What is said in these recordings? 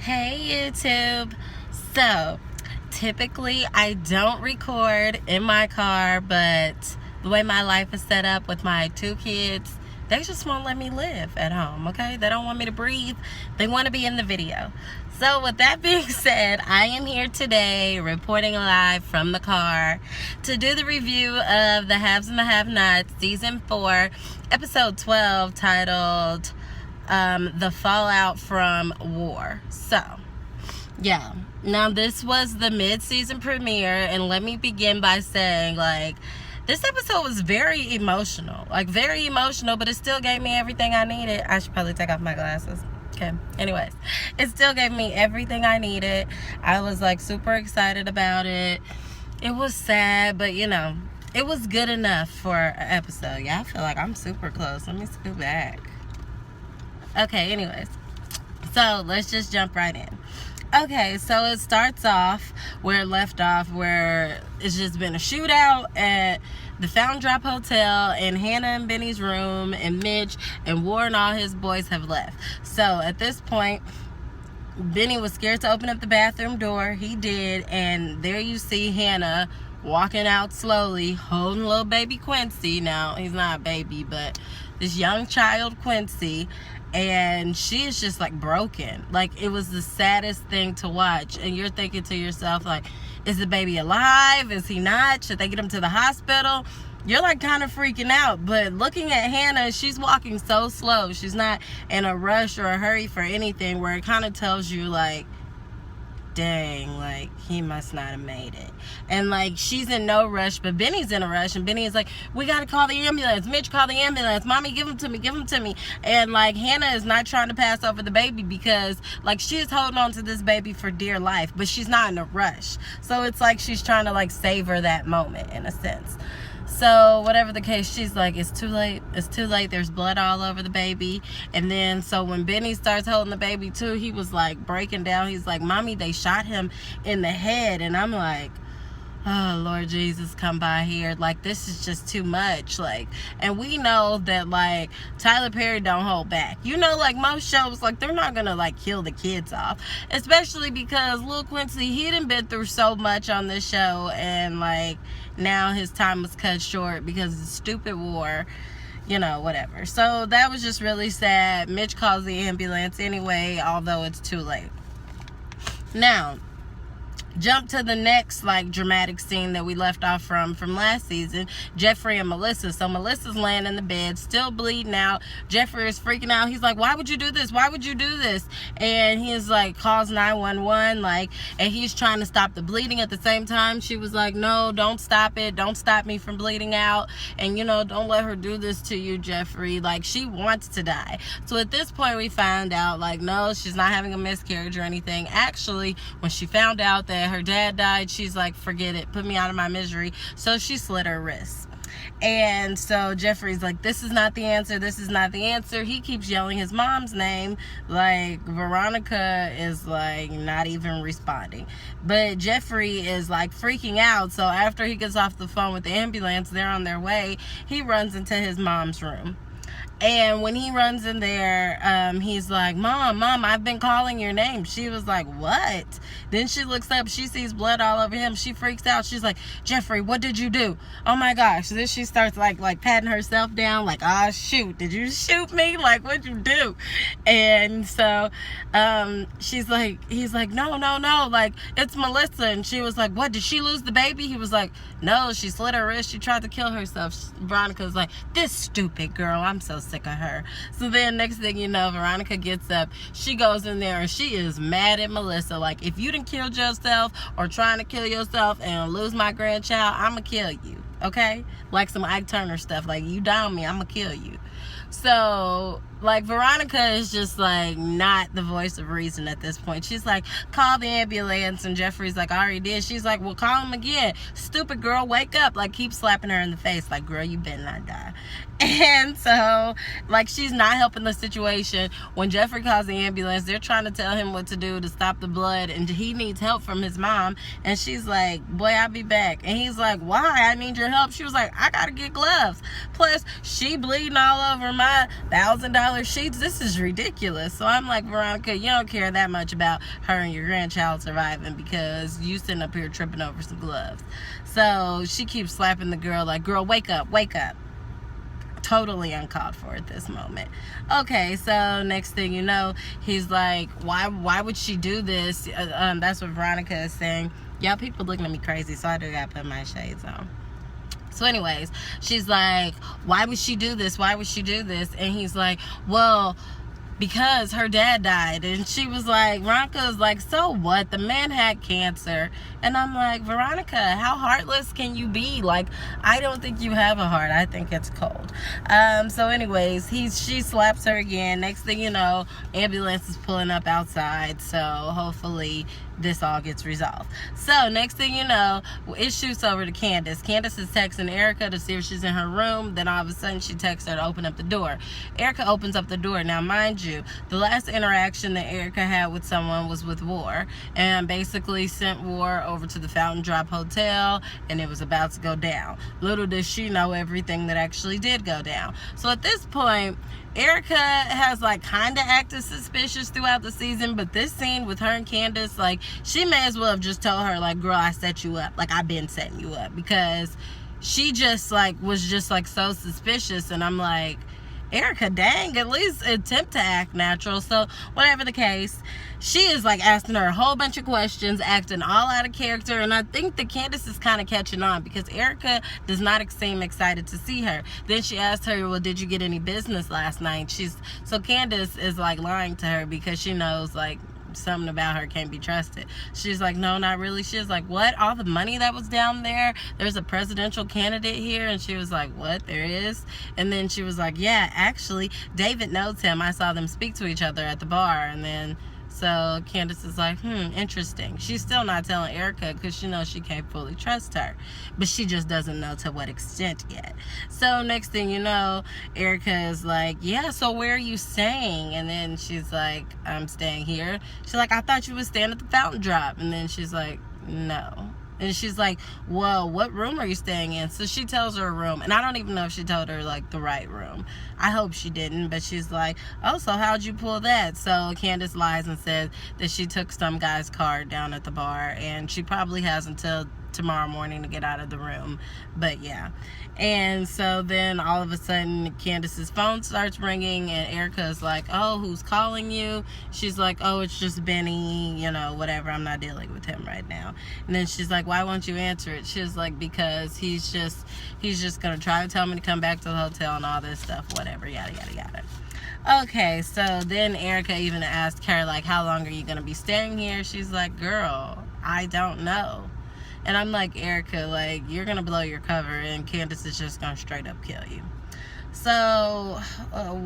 Hey YouTube. So typically I don't record in my car, but the way my life is set up with my two kids, they just won't let me live at home, okay? They don't want me to breathe. They want to be in the video. So with that being said, I am here today reporting live from the car to do the review of The Haves and the Have-Nots Season 4, Episode 12, titled The Fallout from War. So, yeah. Now, this was the mid-season premiere, and let me begin by saying, this episode was very emotional. Very emotional, but it still gave me everything I needed. I should probably take off my glasses. Okay. Anyways, it still gave me everything I needed. I was, super excited about it. It was sad, but, it was good enough for an episode. Yeah, I feel like I'm super close. Let me scoot back. Okay, anyways. So, let's just jump right in. Okay, so it starts off where it left off, where it's just been a shootout at the Fountain Drop Hotel, and Hannah and Benny's room, and Mitch and War and all his boys have left. So at this point, Benny was scared to open up the bathroom door. He did, and there you see Hannah walking out slowly, holding little baby Quincy. Now, he's not a baby, but this young child Quincy. And she is just broken. It was the saddest thing to watch. And you're thinking to yourself, is the baby alive? Is he not? Should they get him to the hospital? You're kind of freaking out. But looking at Hannah, she's walking so slow. She's not in a rush or a hurry for anything, where it kind of tells you dang, he must not have made it. And she's in no rush, but Benny's in a rush, and Benny is we gotta call the ambulance. Mitch, call the ambulance. Mommy, give him to me. And Hannah is not trying to pass over the baby, because she is holding on to this baby for dear life, but she's not in a rush. So it's she's trying to savor that moment in a sense. So whatever the case, she's it's too late. There's blood all over the baby. And then so when Benny starts holding the baby too, he was breaking down. He's Mommy, they shot him in the head. And I'm oh, Lord Jesus, come by here. This is just too much. And we know that Tyler Perry don't hold back. Most shows, they're not gonna kill the kids off, especially because Lil Quincy, he done been through so much on this show, and now his time was cut short because of the stupid war, whatever. So that was just really sad. Mitch calls the ambulance anyway, although it's too late. Now, jump to the next dramatic scene that we left off from last season. Jeffrey and Melissa. So Melissa's laying in the bed, still bleeding out. Jeffrey is freaking out. He's why would you do this? Why would you do this? And he's calls 911, and he's trying to stop the bleeding. At the same time, she was no, don't stop it. Don't stop me from bleeding out. And don't let her do this to you, Jeffrey. She wants to die. So at this point, we found out no, she's not having a miscarriage or anything. Actually, when she found out that her dad died, she's forget it, put me out of my misery. So she slit her wrist. And so Jeffrey's this is not the answer, this is not the answer. He keeps yelling his mom's name. Veronica is not even responding. But Jeffrey is freaking out. So after he gets off the phone with the ambulance, they're on their way, he runs into his mom's room. And when he runs in there, he's Mom, I've been calling your name. She was what? Then she looks up, she sees blood all over him. She freaks out. She's Jeffrey, what did you do? Oh my gosh. Then she starts patting herself down, ah, shoot, did you shoot me? What'd you do? And so he's no, it's Melissa. And she was what, did she lose the baby? He was no, she slit her wrist. She tried to kill herself. Veronica's this stupid girl, I'm so sick of her. So then next thing you know, Veronica gets up, she goes in there, and she is mad at Melissa. If you done killed yourself or trying to kill yourself and lose my grandchild, I'ma kill you, okay? Some Ike Turner stuff, you down me, I'ma kill you. So Veronica is just not the voice of reason at this point. She's call the ambulance, and Jeffrey's I already did. She's well, call him again. Stupid girl, wake up. Keep slapping her in the face, girl, you better not die. And so she's not helping the situation. When Jeffrey calls the ambulance, they're trying to tell him what to do to stop the blood, and he needs help from his mom. And she's boy, I'll be back. And he's why? I need your help. She was I gotta get gloves. Plus, she bleeding all over my $1,000 $100 sheets. This is ridiculous. So I'm like, Veronica, you don't care that much about her and your grandchild surviving because you sitting up here tripping over some gloves. So she keeps slapping the girl like, girl, wake up, wake up. Totally uncalled for at this moment. Okay, so next thing you know, he's like, why would she do this? That's what Veronica is saying. Y'all people looking at me crazy, so I do gotta put my shades on. So anyways, she's like, why would she do this? Why would she do this? And he's like, well, because her dad died. And she was like, Veronica's like, so what? The man had cancer. And I'm like, Veronica, how heartless can you be? Like, I don't think you have a heart. I think it's cold. So anyways, she slaps her again. Next thing you know, ambulance is pulling up outside. So hopefully this all gets resolved. So next thing you know, it shoots over to Candace. Candace is texting Erica to see if she's in her room. Then all of a sudden she texts her to open up the door. Erica opens up the door. Now mind you, the last interaction that Erica had with someone was with War, and basically sent War over to the Fountain Drop Hotel, and it was about to go down. Little does she know everything that actually did go down. So at this point, Erica has like kind of acted suspicious throughout the season, but this scene with her and Candace, like, she may as well have just told her, like, girl, I set you up. Like, I've been setting you up, because she just like was just like so suspicious. And I'm like, Erica, dang, at least attempt to act natural. So whatever the case, she is like asking her a whole bunch of questions, acting all out of character. And I think that Candace is kind of catching on, because Erica does not seem excited to see her. Then she asked her, well, did you get any business last night? So Candace is like lying to her, because she knows like something about her can't be trusted. She's like, no, not really. She was like, what? All the money that was down there? There's a presidential candidate here? And she was like, what? There is? And then she was like, yeah, actually, David knows him. I saw them speak to each other at the bar. And then so Candace is like, interesting. She's still not telling Erica, because she knows she can't fully trust her, but she just doesn't know to what extent yet. So next thing you know, Erica is like, yeah, so where are you staying? And then she's like, I'm staying here. She's like, I thought you were staying at the Fountain Drop. And then she's like, no. And she's like, well, what room are you staying in? So she tells her a room, and I don't even know if she told her like the right room. I hope she didn't, but she's like, oh, so how'd you pull that? So Candace lies and says that she took some guy's card down at the bar, and she probably has until tomorrow morning to get out of the room. But yeah. And so then all of a sudden Candace's phone starts ringing, and Erica's like, oh, who's calling you? She's like, oh, it's just Benny, you know, whatever, I'm not dealing with him right now. And then she's like, why won't you answer it? She's like, because he's just gonna try to tell me to come back to the hotel and all this stuff, whatever, yada yada yada. Okay, so then Erica even asked her, like, how long are you gonna be staying here? She's like, girl, I don't know. And I'm like, Erica, like, you're going to blow your cover, and Candace is just going to straight up kill you. So,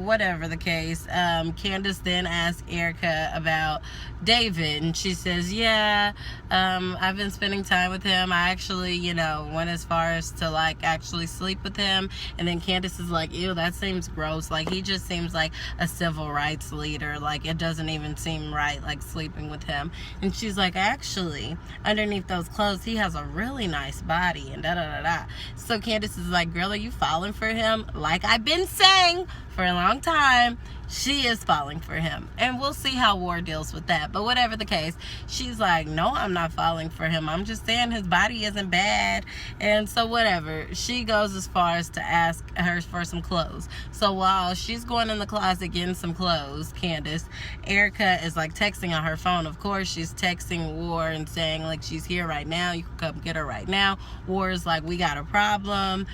whatever the case, Candace then asked Erica about David, and she says, yeah, I've been spending time with him. I actually, you know, went as far as to, like, actually sleep with him. And then Candace is like, ew, that seems gross. Like, he just seems like a civil rights leader. Like, it doesn't even seem right, like, sleeping with him. And she's like, actually, underneath those clothes, he has a really nice body, and da-da-da-da. So Candace is like, girl, are you falling for him? Like I've been saying for a long time, she is falling for him, and we'll see how War deals with that. But whatever the case, she's like, no, I'm not falling for him. I'm just saying his body isn't bad. And so whatever, she goes as far as to ask her for some clothes. So while she's going in the closet getting some clothes, Candace, Erica is like texting on her phone. Of course, she's texting War and saying like, she's here right now, you can come get her right now. War is like, we got a problem.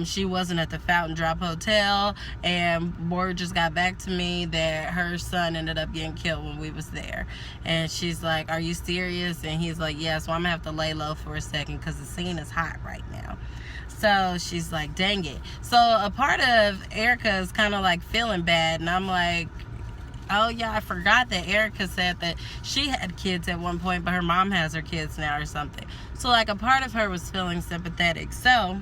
She wasn't at the Fountain Drop Hotel, and War just got back to me that her son ended up getting killed when we was there. And she's like, are you serious? And he's like, yeah, so I'm gonna have to lay low for a second because the scene is hot right now. So she's like, dang it. So a part of Erica is kind of like feeling bad, and I'm like, oh yeah, I forgot that Erica said that she had kids at one point, but her mom has her kids now or something. So like a part of her was feeling sympathetic. So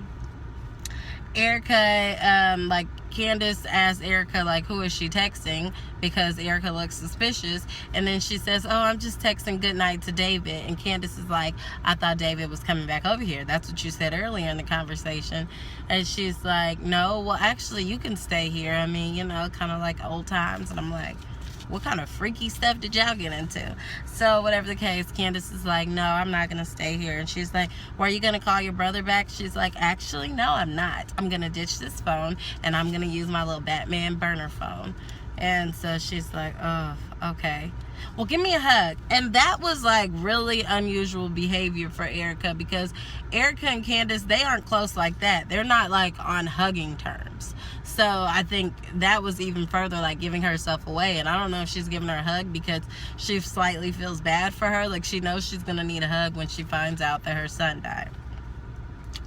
Erica, like Candace asks Erica, like, who is she texting? Because Erica looks suspicious. And then she says, oh, I'm just texting goodnight to David. And Candace is like, I thought David was coming back over here. That's what you said earlier in the conversation. And she's like, no, well, actually, you can stay here. I mean, you know, kind of like old times. And I'm like, what kind of freaky stuff did y'all get into? So whatever the case, Candace is like, no, I'm not gonna stay here. And she's like, well, are you gonna call your brother back? She's like, actually, no, I'm not. I'm gonna ditch this phone and I'm gonna use my little Batman burner phone. And so she's like, oh, okay, well, give me a hug. And that was like really unusual behavior for Erica, because Erica and Candace, they aren't close like that. They're not like on hugging terms. So I think that was even further like giving herself away. And I don't know if she's giving her a hug because she slightly feels bad for her. Like she knows she's going to need a hug when she finds out that her son died.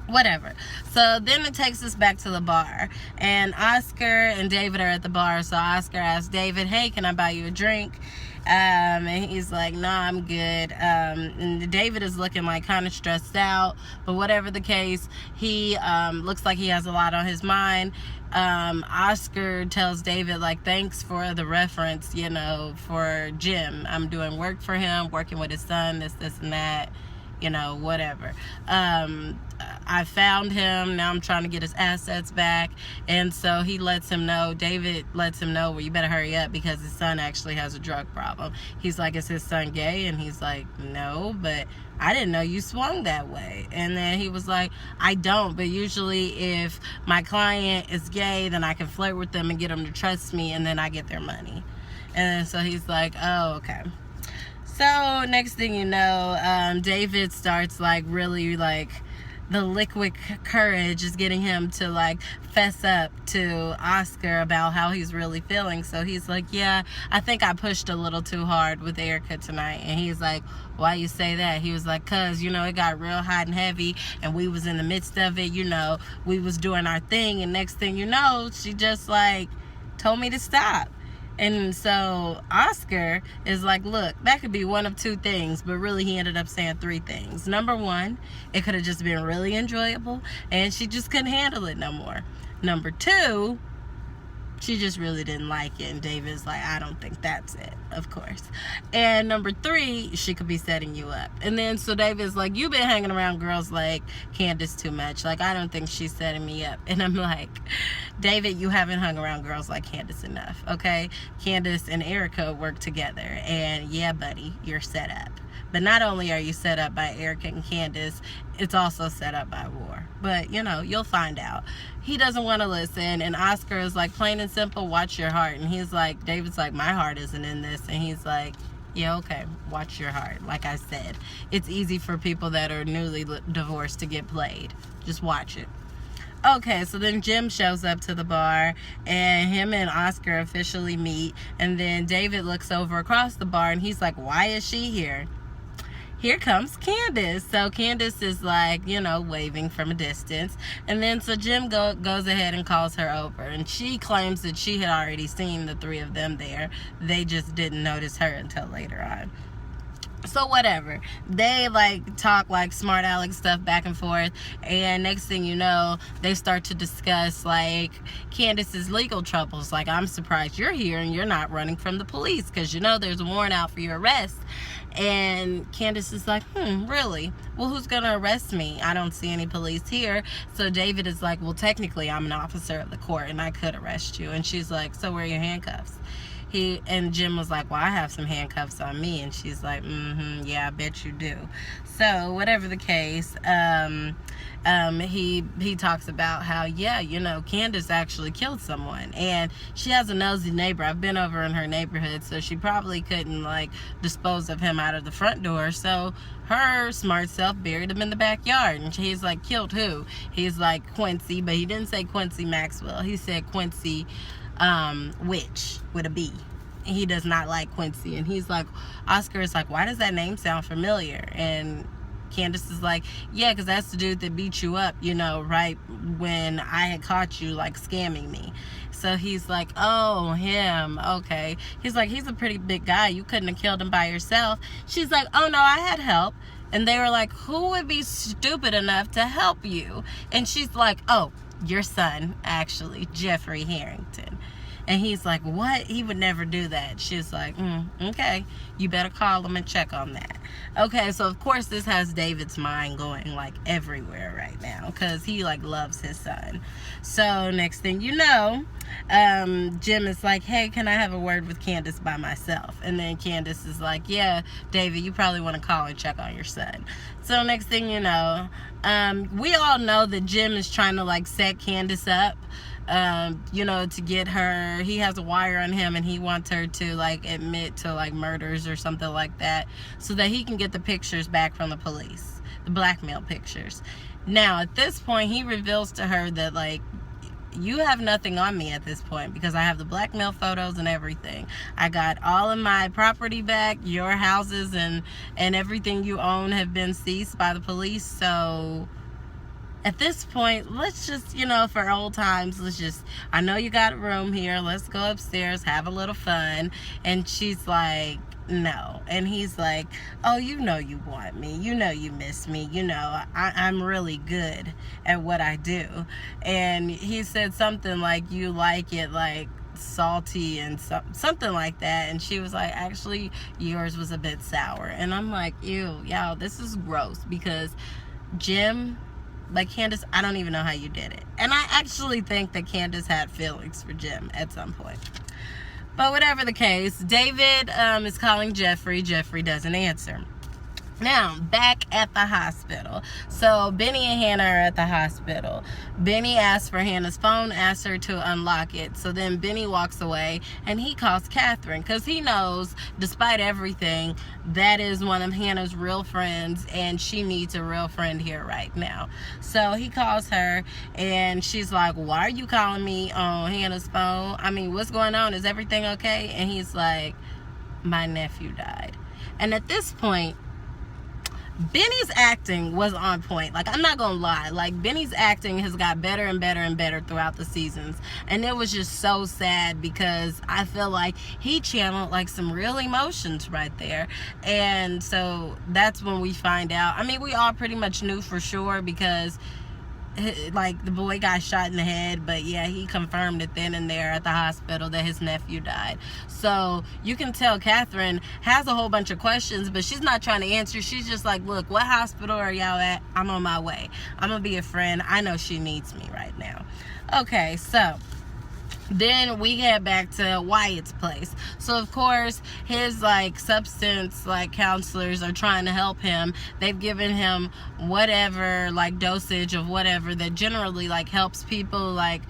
Whatever. So then it takes us back to the bar. And Oscar and David are at the bar. So Oscar asks David, hey, can I buy you a drink? And he's like, no, I'm good. And David is looking like kind of stressed out. But whatever the case, he looks like he has a lot on his mind. Oscar tells David, like, thanks for the reference, you know, for Jim. I'm doing work for him, working with his son, this, and that, you know, whatever. I found him. Now I'm trying to get his assets back. And so he lets him know, David lets him know, well, you better hurry up because his son actually has a drug problem. He's like, is his son gay? And he's like, no, but I didn't know you swung that way. And then he was like, I don't, but usually if my client is gay, then I can flirt with them and get them to trust me, and then I get their money. And so he's like, oh, okay. So next thing you know, David starts like really like, the liquid courage is getting him to like fess up to Oscar about how he's really feeling. So he's like, yeah, I think I pushed a little too hard with Erica tonight. And he's like, why you say that? He was like, cause you know, it got real hot and heavy and we was in the midst of it, you know, we was doing our thing, and next thing you know, she just like told me to stop. And so Oscar is like, look, that could be one of two things, but really he ended up saying three things. Number one, it could have just been really enjoyable and she just couldn't handle it no more. Number two, she just really didn't like it, and David's like, I don't think that's it, of course. And number three, she could be setting you up. And then so David's like, you've been hanging around girls like Candace too much. Like, I don't think she's setting me up. And I'm like, David, you haven't hung around girls like Candace enough, okay? Candace and Erica work together, and yeah, buddy, you're set up. But not only are you set up by Erica and Candace, it's also set up by war. But, you know, you'll find out. He doesn't want to listen, and Oscar is like, plain and simple, watch your heart. And he's like, David's like, my heart isn't in this. And he's like, yeah, okay, watch your heart. Like I said, it's easy for people that are newly divorced to get played. Just watch it. Okay, so then Jim shows up to the bar, and him and Oscar officially meet. And then David looks over across the bar, and he's like, why is she here? Here comes Candace. So Candace is like, you know, waving from a distance. And then so Jim goes ahead and calls her over. And she claims that she had already seen the three of them there. They just didn't notice her until later on. So whatever, they like talk like smart aleck stuff back and forth, and next thing you know, they start to discuss like Candace's legal troubles. Like, I'm surprised you're here and you're not running from the police, because you know there's a warrant out for your arrest. And Candace is like, really? Well, who's gonna arrest me? I don't see any police here. So David is like, well, technically I'm an officer of the court and I could arrest you. And she's like, so where are your handcuffs? And Jim was like, well, I have some handcuffs on me. And she's like, yeah, I bet you do. So whatever the case, he talks about how, yeah, you know, Candace actually killed someone, and she has a nosy neighbor. I've been over in her neighborhood, so she probably couldn't like dispose of him out of the front door. So her smart self buried him in the backyard. And he's like, killed who? He's like, Quincy, but he didn't say Quincy Maxwell. He said Quincy Witch with a B. He does not like Quincy. And he's like, Oscar is like, why does that name sound familiar? And Candace is like, yeah, because that's the dude that beat you up, you know, right when I had caught you like scamming me. So he's like, oh, him, okay. He's like, he's a pretty big guy, you couldn't have killed him by yourself. She's like, oh no, I had help. And they were like, who would be stupid enough to help you? And she's like, oh, your son, actually, Jeffrey Harrington. And he's like, what? He would never do that. She's like, okay, you better call him and check on that. Okay, so of course this has David's mind going like everywhere right now, because he like loves his son. So next thing you know, Jim is like, hey, can I have a word with Candace by myself? And then Candace is like, yeah, David, you probably want to call and check on your son. So next thing you know, we all know that Jim is trying to like set Candace up, to get her. He has a wire on him and he wants her to like admit to like murders or something like that, so that he can get the pictures back from the police, the blackmail pictures. Now at this point he reveals to her that like, you have nothing on me at this point, because I have the blackmail photos and everything. I got all of my property back. Your houses and everything you own have been seized by the police. So at this point, let's just, for old times, I know you got a room here. Let's go upstairs, have a little fun. And she's like, no. And he's like, oh, you want me. You miss me. I'm really good at what I do. And he said something like, you like it like salty and something like that. And she was like, actually, yours was a bit sour. And I'm like, ew, y'all, this is gross, because Jim, like Candace, I don't even know how you did it. And I actually think that Candace had feelings for Jim at some point. But whatever the case, David is calling Jeffrey. Jeffrey doesn't answer. Now, back at the hospital. So, Benny and Hannah are at the hospital. Benny asks for Hannah's phone, asks her to unlock it. So then Benny walks away and he calls Catherine, because he knows, despite everything, that is one of Hannah's real friends and she needs a real friend here right now. So he calls her and she's like, why are you calling me on Hannah's phone? I mean, what's going on? Is everything okay? And he's like, my nephew died. And at this point, Benny's acting was on point. Like, I'm not gonna lie, like Benny's acting has got better and better and better throughout the seasons, and it was just so sad, because I feel like he channeled like some real emotions right there. And so that's when we find out, I mean, we all pretty much knew for sure, because like the boy got shot in the head, but yeah, he confirmed it then and there at the hospital that his nephew died. So you can tell Catherine has a whole bunch of questions, but she's not trying to answer. She's just like, look, what hospital are y'all at? I'm on my way. I'm gonna be a friend. I know she needs me right now. Okay, so then we get back to Wyatt's place. So of course his like substance like counselors are trying to help him. They've given him whatever like dosage of whatever that generally like helps people, like,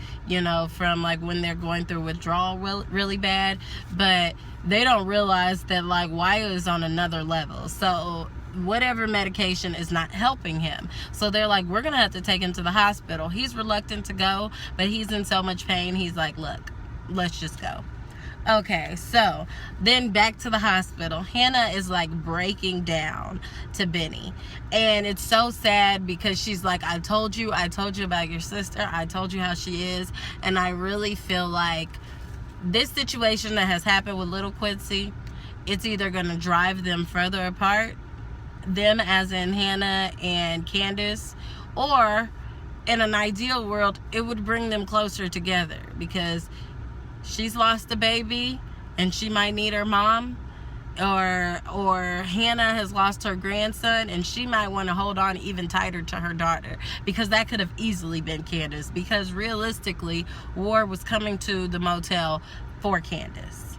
from like when they're going through withdrawal really bad. But they don't realize that like Wyatt is on another level. So whatever medication is not helping him. So they're like, we're gonna have to take him to the hospital. He's reluctant to go, but he's in so much pain. He's like, look, let's just go. Okay, so then back to the hospital. Hannah is like breaking down to Benny, and it's so sad, because she's like, I told you about your sister. I told you how she is. And I really feel like this situation that has happened with little Quincy, it's either gonna drive them further apart, them as in Hannah and Candace, or in an ideal world it would bring them closer together, because she's lost a baby and she might need her mom, or Hannah has lost her grandson and she might want to hold on even tighter to her daughter, because that could have easily been Candace, because realistically Ward was coming to the motel for Candace.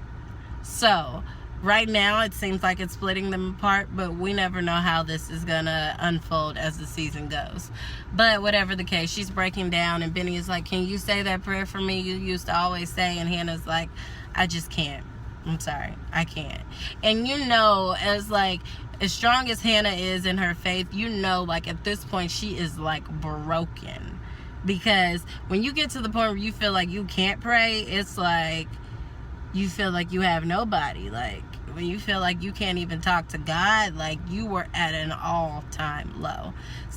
So right now it seems like it's splitting them apart, but we never know how this is gonna unfold as the season goes. But whatever the case, she's breaking down and Benny is like, can you say that prayer for me you used to always say? And Hannah's like, I just can't. I'm sorry, I can't. And as strong as Hannah is in her faith, like at this point she is like broken, because when you get to the point where you feel like you can't pray, it's like you feel like you have nobody. Like when you feel like you can't even talk to God, like you were at an all-time low.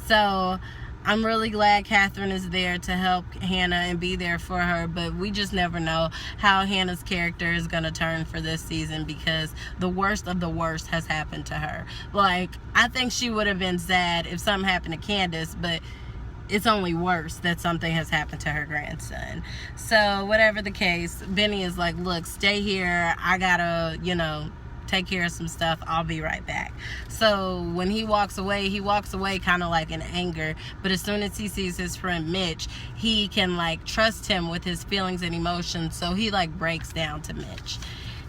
So I'm really glad Catherine is there to help Hannah and be there for her, but we just never know how Hannah's character is going to turn for this season, because the worst of the worst has happened to her. Like, I think she would have been sad if something happened to Candace, but it's only worse that something has happened to her grandson. So whatever the case, Benny is like, look, stay here. I gotta, take care of some stuff. I'll be right back. So when he walks away kind of like in anger. But as soon as he sees his friend Mitch, he can like trust him with his feelings and emotions. So he like breaks down to Mitch.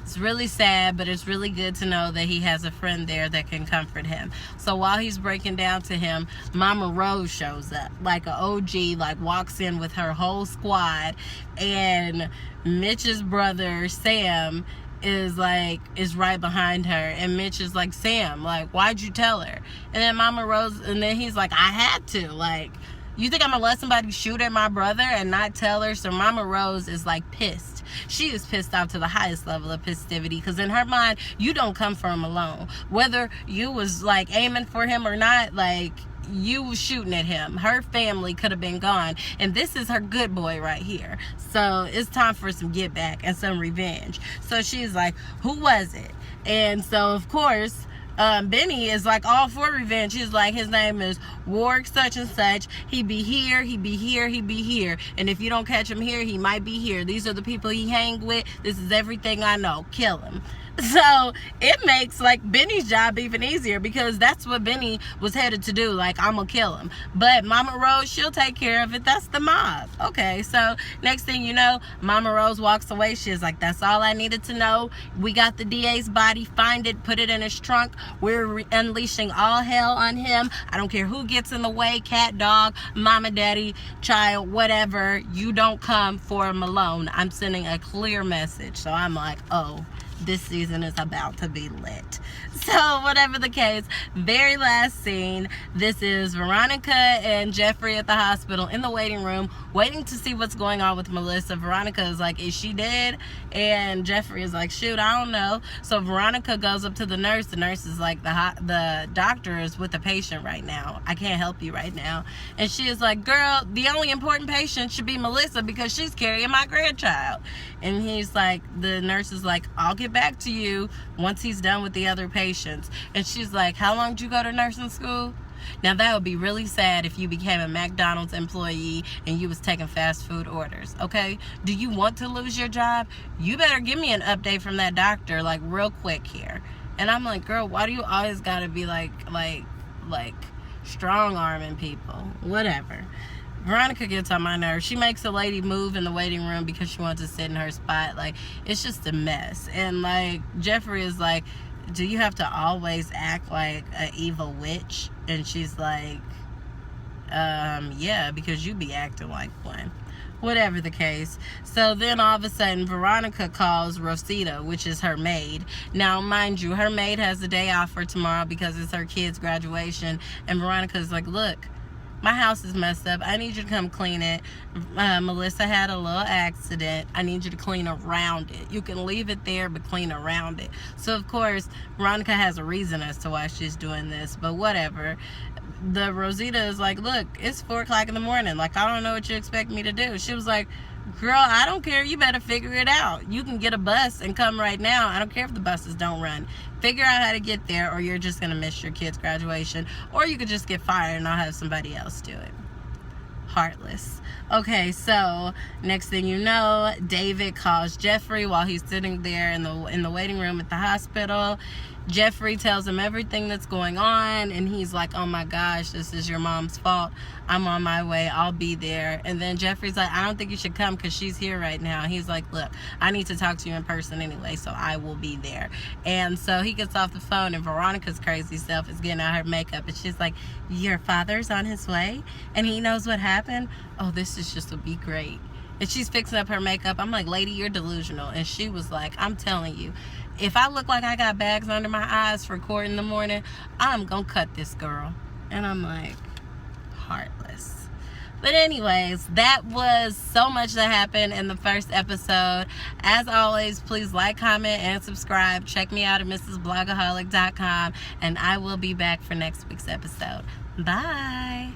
It's really sad, but it's really good to know that he has a friend there that can comfort him. So while he's breaking down to him, Mama Rose shows up like an OG, like walks in with her whole squad, and Mitch's brother Sam is right behind her, and Mitch is like, Sam, like, why'd you tell her? And then Mama Rose, and then he's like, I had to, like, you think I'm gonna let somebody shoot at my brother and not tell her? So Mama Rose is like pissed. She is pissed off to the highest level of festivity, because in her mind, you don't come for him alone. Whether you was like aiming for him or not, like, you was shooting at him. Her family could have been gone, and this is her good boy right here. So it's time for some get back and some revenge. So she's like, who was it? And so of course, Benny is like all for revenge. He's like, his name is Warwick such and such. He be here, he be here, he be here. And if you don't catch him here, he might be here. These are the people he hang with. This is everything I know. Kill him. So it makes like Benny's job even easier, because that's what Benny was headed to do. Like, I'm gonna kill him. But Mama Rose, she'll take care of it. That's the mob. Okay, so next thing you know, Mama Rose walks away. She's like, that's all I needed to know. We got the DA's body. Find it, put it in his trunk. We're unleashing all hell on him. I don't care who gets in the way, cat, dog, mama, daddy, child, whatever. You don't come for him alone. I'm sending a clear message. So I'm like, oh, this season is about to be lit. So whatever the case, very last scene, this is Veronica and Jeffrey at the hospital in the waiting room, waiting to see what's going on with Melissa. Veronica is like, is she dead? And Jeffrey is like, shoot, I don't know. So Veronica goes up to the nurse. The nurse is like, the doctor is with the patient right now. I can't help you right now. And she is like, girl, the only important patient should be Melissa, because she's carrying my grandchild. And he's like, the nurse is like, I'll get back to you once he's done with the other patients. And she's like, how long did you go to nursing school? Now that would be really sad if you became a McDonald's employee and you was taking fast food orders. Okay, do you want to lose your job? You better give me an update from that doctor, like, real quick here. And I'm like, girl, why do you always gotta be like strong arming people? Whatever. Veronica gets on my nerves. She makes a lady move in the waiting room because she wants to sit in her spot. Like, it's just a mess. And like, Jeffrey is like, do you have to always act like an evil witch? And she's like, yeah, because you be acting like one. Whatever the case. So then all of a sudden, Veronica calls Rosita, which is her maid. Now, mind you, her maid has the day off for tomorrow because it's her kid's graduation. And Veronica's like, look, my house is messed up. I need you to come clean it. Melissa had a little accident. I need you to clean around it. You can leave it there, but clean around it. So, of course, Veronica has a reason as to why she's doing this, but whatever. The Rosita is like, look, it's 4 o'clock in the morning. Like, I don't know what you expect me to do. She was like, girl, I don't care. You better figure it out. You can get a bus and come right now. I don't care if the buses don't run. Figure out how to get there, or you're just going to miss your kid's graduation. Or you could just get fired and I'll have somebody else do it. Heartless. Okay, so next thing you know, David calls Jeffrey while he's sitting there in the waiting room at the hospital. Jeffrey tells him everything that's going on, and he's like, oh my gosh, this is your mom's fault. I'm on my way. I'll be there. And then Jeffrey's like, I don't think you should come because she's here right now. He's like, look, I need to talk to you in person anyway, so I will be there. And so he gets off the phone, and Veronica's crazy self is getting out her makeup, and she's like, your father's on his way, and he knows what happened? Oh, this is just would be great. And she's fixing up her makeup. I'm like, lady, you're delusional. And she was like, I'm telling you, if I look like I got bags under my eyes for court in the morning, I'm gonna cut this girl. And I'm like, heartless. But anyways, that was so much that happened in the first episode. As always, please like, comment, and subscribe. Check me out at mrsblogaholic.com, and I will be back for next week's episode. Bye.